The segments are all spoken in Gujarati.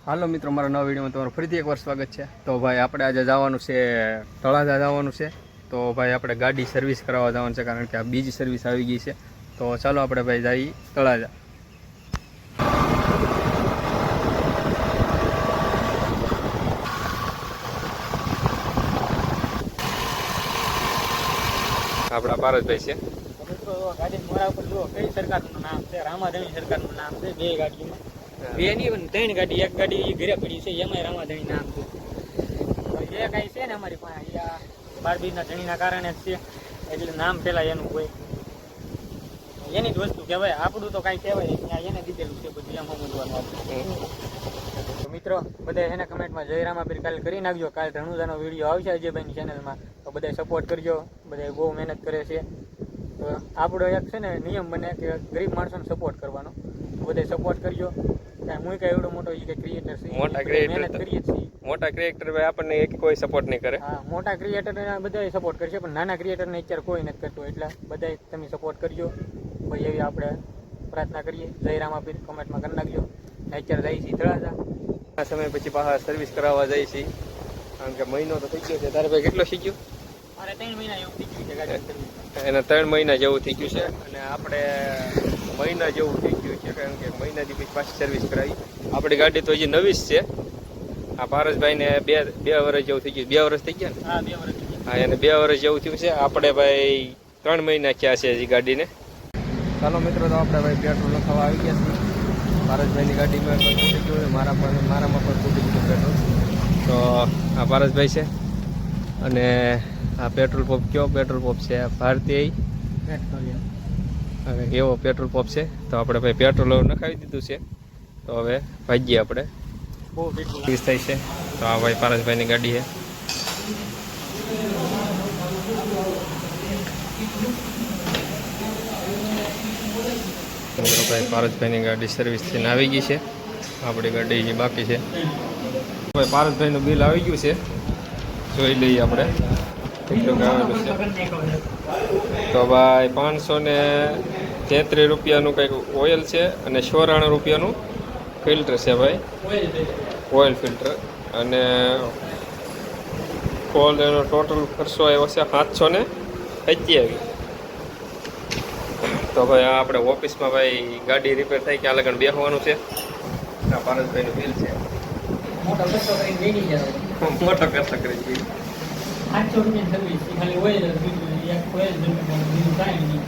હાલો મિત્રો, મારા નવા વિડીયોમાં તમારું ફરીથી એકવાર સ્વાગત છે. તો ભાઈ આપણે આજે જવાનું છે તળાજા જવાનું છે. તો ભાઈ આપણે ગાડી સર્વિસ કરાવવા જવાનું છે, કારણ કે આ બીજી સર્વિસ આવી ગઈ છે. તો ચાલો આપણે ભાઈ જઈએ તળાજા. આપણા પારસભાઈ છે. ગાડી મોડા ઉપર જુઓ કઈ સરકારનું નામ છે, રામાધણી સરકારનું નામ છે. બે ગાડીમાં બે ની પણ ત્રણ ગાડી, એક ગાડી ઘરે પડી છે એમાંય રામાધણી નામ છે. જે કઈ છે ને અમારી પાસે અહીંયા બારબીરના ધણીના કારણે જ છે, એટલે નામ પેલા એનું હોય, એની જ વસ્તુ કહેવાય. આપણું તો કાંઈ કહેવાય ત્યાં એને દીધેલું છે બધું, એમ સમજવાનું. તો મિત્રો બધા એને કમેન્ટમાં જય રામાપીર કાલે કરી નાખજો. કાલે ધણુજાનો વિડીયો આવશે અજયભાઈની ચેનલમાં, તો બધા સપોર્ટ કરજો. બધા બહુ મહેનત કરે છે. તો આપણો એક છે ને નિયમ બને કે ગરીબ માણસોને સપોર્ટ કરવાનો, બધા સપોર્ટ કરજો. હું કઈ એવડો મોટો ક્રિએટર છે, મોટા ક્રિએટર મહેનત કરીએ છીએ. મોટા ક્રિએટર ભાઈ આપણને એક કોઈ સપોર્ટ નહીં કરે. હા, મોટા ક્રિએટરને બધા સપોર્ટ કરશે, પણ નાના ક્રિએટરને અત્યારે કોઈ નથી કરતું. એટલે બધા તમે સપોર્ટ કરજો ભાઈ, એવી આપણે પ્રાર્થના કરીએ. જય રામાપીર કમેન્ટમાં કરી નાખજો. અત્યારે જઈએ છીએ તળાજા. આ સમય પછી પાછા સર્વિસ કરાવવા જઈએ છીએ, કારણ કે મહિનો તો થઈ ગયો છે. તારે ભાઈ કેટલો થઈ ગયો? મારે 3 મહિના એવું થઈ ગયું છે ગાડી સર્વિસ. એના 3 મહિના જેવું થઈ ગયું છે, અને આપણે મહિના જેવું થઈ ગયું છે, કારણ કે મહિનાથી પછી પાછી સર્વિસ કરાવી. આપણી ગાડી તો હજી નવી જ છે. આ પારસભાઈને બે વર્ષ જેવું થઈ ગયું. 2 વર્ષ થઈ ગયા ને? હા, 2 વર્ષ થઈ ગયા. હા, એને 2 વર્ષ જેવું થયું છે. આપણે ભાઈ 3 મહિના થયા છે હજી ગાડીને. ચાલો મિત્રો, તો આપણે ભાઈ પેટ્રોલ નખાવા આવી ગયા છીએ. પારસભાઈની ગાડીમાં પણ તૂટી ગયું છે, મારામાં પણ તૂટી ગયું પેટ્રોલ. તો આ પારસભાઈ છે, અને આ પેટ્રોલ પંપ કયો પેટ્રોલ પંપ છે? ભારતીય એવો પેટ્રોલ પંપ છે. તો આપણે ભાઈ પેટ્રોલ નખાવી દીધું છે. તો હવે ભાગીએ આપણે. બહુ પેટ્રોલ થાય છે. તો આ ભાઈ પારસભાઈની ગાડી છે. ભાઈ પારસભાઈની ગાડી સર્વિસ થઈને આવી ગઈ છે. આપણી ગાડી જે બાકી છે. ભાઈ પારસભાઈનું બિલ આવી ગયું છે, જોઈ લઈએ આપણે કેટલું આવેલું છે. તો ભાઈ 533 રૂપિયાનું કંઈક ઓઇલ છે, અને 94 રૂપિયાનું ફિલ્ટર છે ભાઈ, ઓઇલ ફિલ્ટર. અને કોલ એનો ટોટલ ખર્ચો આવ્યો છે 727. તો ભાઈ આ આપણે ઓફિસમાં ભાઈ ગાડી રિપેર થાય કે આ લગન બેસવાનું છે. આ પારસભાઈનું બિલ છે. મોટો ખર્ચો કરીને બેસી જાય. મોટો ખર્ચો કરી દીધો. 800 રૂપિયાની સર્વિસ, ખાલી ઓઇલ એક ઓઇલ બીજું કાંઈ નહીં.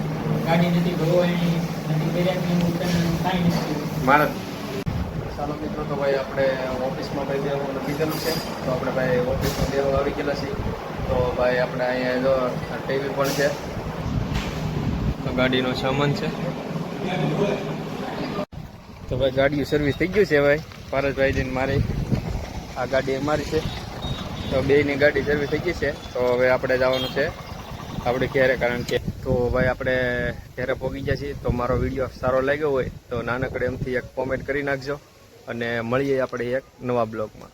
ગાડી નથી ધોવાની, નથી બેરિયાની કાંઈ નથી મારા. ચાલો મિત્રો, તો ભાઈ આપણે ઓફિસમાં ભાઈ બેસવાનું કીધેલું છે. તો આપણે ભાઈ ઓફિસમાં બેસવા આવી ગયેલા છીએ. તો ભાઈ આપણે અહીંયા જો ટીવી પણ છે, તો ગાડીનો સામાન છે. તો ભાઈ ગાડીનું સર્વિસ થઈ ગયું છે ભાઈ પારસભાઈની. મારી આ ગાડી અમારી છે. તો બેયની ગાડી સર્વિસ થઈ ગઈ છે. તો હવે આપણે જવાનું છે આપણે ઘેરે, કારણ કે તો ભાઈ આપણે ઘેરે પહોંચી ગયા છીએ. તો મારો વિડીયો સારો લાગ્યો હોય તો નાનકડે એમથી એક કોમેન્ટ કરી નાખજો, અને મળીએ આપણે એક નવા બ્લોગમાં.